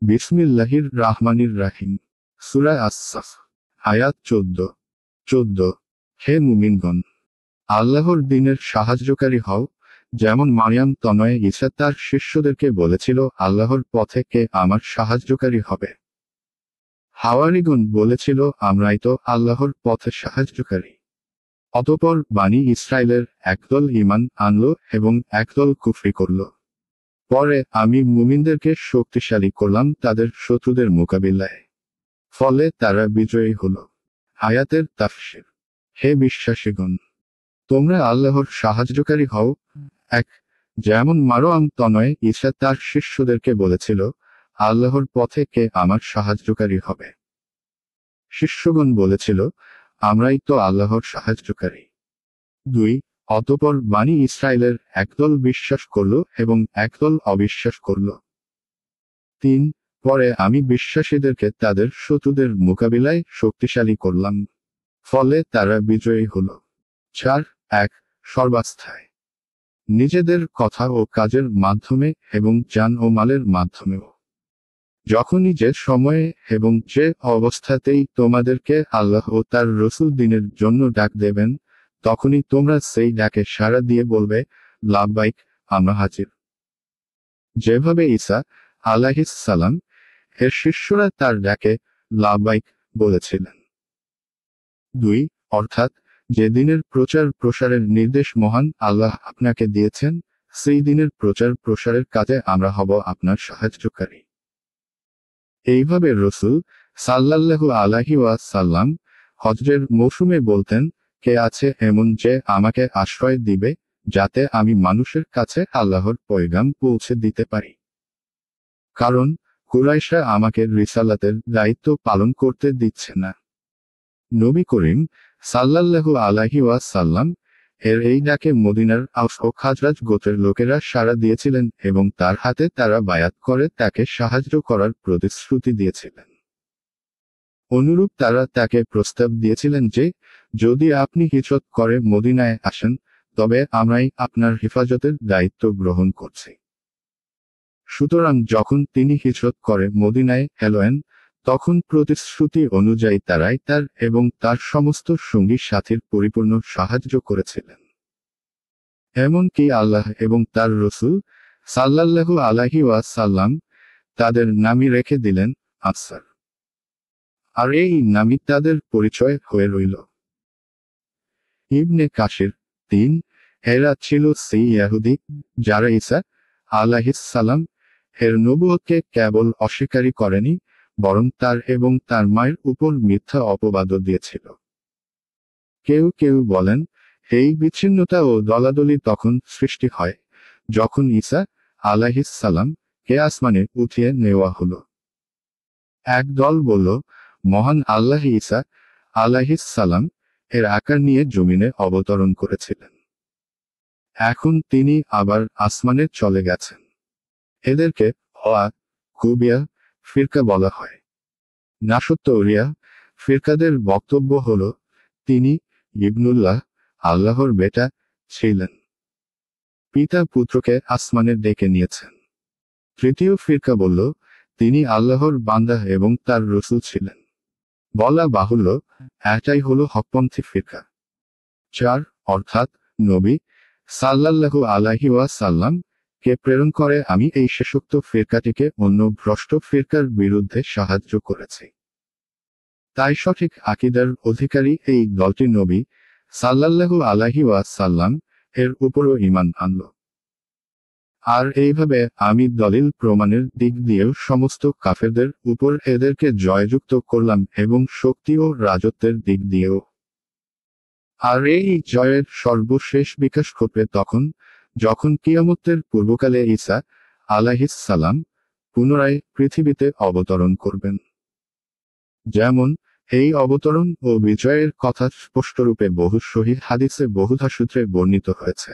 বিসমিল্লাহির রাহমানির রাহিম। সূরা আস-সাফ, আয়াত 14। হে মুমিনগণ, আল্লাহর দ্বীনের সাহায্যকারী হও, যেমন মারিয়াম তনয়ে ঈসা তার শিষ্যদেরকে বলেছিল, আল্লাহর পথে কে আমার সাহায্যকারী হবে। হাওয়ারীগণ বলেছিল, আমরাই তো আল্লাহর পথে সাহায্যকারী। অতঃপর বানি ইসরাইলের একদল ঈমান আনল এবং একদল কুফরি করল। পরে আমি মুমিনদেরকে শক্তিশালী করলাম তাদের শত্রুদের মোকাবিলায়। ফলে তারা বিজয়ী হল। আয়াতের তাফসীর। হে বিশ্বাসীগণ, তোমরা আল্লাহর সাহায্যকারী হও, এক, যেমন মারয়াম তনয়ে ঈসা তার শিষ্যদেরকে বলেছিল, আল্লাহর পথে কে আমার সাহায্যকারী হবে। শিষ্যগণ বলেছিল, আমরাই তো আল্লাহর সাহায্যকারী। 2, অতঃপর বানি ইসরাইলের একদল বিশ্বাস করল এবং একদল অবিশ্বাস করল। 3, পরে আমি বিশ্বাসীদেরকে তাদের শত্রুদের মোকাবিলায় শক্তিশালী করলাম। ফলে তারা বিজয়ী হল। 4, 1, সর্বাস্থায়। নিজেদের কথা ও কাজের মাধ্যমে এবং জান ও মালের মাধ্যমেও। যখনই যে সময়ে এবং যে অবস্থাতেই তোমাদেরকে আল্লাহ ও তার রসুল দ্বীনের জন্য ডাক দেবেন, তখনই তোমরা সেই ডাকে সাড়া দিয়ে বলবে, লাব্বাইক, আমরা হাজির। যেভাবে ঈসা আলাইহিস সালাম এর শিষ্যরা তার ডাকে লাব্বাইক বলেছিলেন। 2, অর্থাৎ যে দিনের প্রচার প্রসারের নির্দেশ মহান আল্লাহ আপনাকে দিয়েছেন, সেই দিনের প্রচার প্রসারের কাজে আমরা হব আপনার সাহায্যকারী। এইভাবে রসুল সাল্লাল্লাহু আলাইহি ওয়াসাল্লাম হজ্জের মৌসুমে বলতেন, কে আছে এমন যে আমাকে আশ্রয় দিবে, যাতে আমি মানুষের কাছে আল্লাহর পয়গাম পৌঁছে দিতে পারি। কারণ কুরাইশরা আমাকে রিসালাতের দায়িত্ব পালন করতে দিচ্ছে না। নবী করিম সাল্লাল্লাহু আলাইহি ওয়াসাল্লাম এর এই ডাকে মদিনার আওস ও খাজরাজ গোত্রের লোকেরা সাড়া দিয়েছিলেন এবং তার হাতে তারা বায়াত করে তাকে সাহায্য করার প্রতিশ্রুতি দিয়েছিলেন। অনুরূপ তারা তাকে প্রস্তাব দিয়েছিলেন যে, যদি আপনি হিজরত করে মদিনায় আসেন, তবে আমরাই আপনার হেফাজতের দায়িত্ব গ্রহণ করছি। সুতরাং যখন তিনি হিজরত করে মদিনায় এলেন, তখন প্রতিশ্রুতি অনুযায়ী তারাই তার এবং তার সমস্ত সঙ্গী সাথীর পরিপূর্ণ সাহায্য করেছিলেন। এমনকি আল্লাহ এবং তার রসুল সাল্লাল্লাহু আলাইহি ওয়াসাল্লাম তাদের নামই রেখে দিলেন আনসার। আর এই নামই তাদের পরিচয় হয়ে রইল। ইবনে কাসির 3, এরা ছিল সেই ইহুদি যারা ঈসা আলাইহিস সালাম এর নবুয়তকে কেবল অস্বীকারই করেনি, বরং তার এবং তার মায়ের উপর মিথ্যা অপবাদও দিয়েছিল। কেউ কেউ বলেন, এই বিচ্ছিন্নতা ও দলাদলি তখন সৃষ্টি হয় যখন ঈসা আলাইহিস সালাম কে আসমানে উঠিয়ে নেওয়া হলো। এক দল বলল, মহান আল্লাহ ঈসা আলাইহিস সালাম এর আকার নিয়ে জমিনে অবতরণ করেছিলেন। এখন তিনি আবার আসমানে চলে গেছেন। এদেরকে কুবিয়া ফিরকা বলা হয়। নাসত্তরিয়া ফিরকাদের বক্তব্য হল, তিনি ইবনুল্লাহ আল্লাহর বেটা ছিলেন। পিতা পুত্রকে আসমানে ডেকে নিয়েছেন। তৃতীয় ফিরকা বলল, তিনি আল্লাহর বান্দা এবং তার রসুল ছিলেন। বলা বাহুল্য, এটাই হলো হকপন্থী ফিরকা। 4, অর্থাৎ নবী সাল্লাল্লাহু আলাইহি ওয়াসাল্লাম কে প্রেরণ করে আমি এই শেষোক্ত ফিরকাটিকে অন্য ভ্রষ্ট ফিরকার বিরুদ্ধে সাহায্য করেছি। তাই সঠিক আকীদার অধিকারী এই দলটি নবী সাল্লাল্লাহু আলাইহি ওয়াসাল্লাম এর উপরও ঈমান আনল। আর এইভাবে আমি দলিল প্রমাণের দিক দিয়েও সমস্ত কাফেরদের উপর এদেরকে জয়যুক্ত করলাম এবং শক্তি ও রাজত্বের দিক দিয়েও। আর এই জয়ের সর্বশেষ বিকাশ ঘটবে তখন, যখন কিয়ামতের পূর্বকালে ঈসা আলাইহিস সালাম পুনরায় পৃথিবীতে অবতরণ করবেন। যেমন এই অবতরণ ও বিজয়ের কথা স্পষ্টরূপে বহু সহিহ হাদিসে বহুধা সূত্রে বর্ণিত হয়েছে।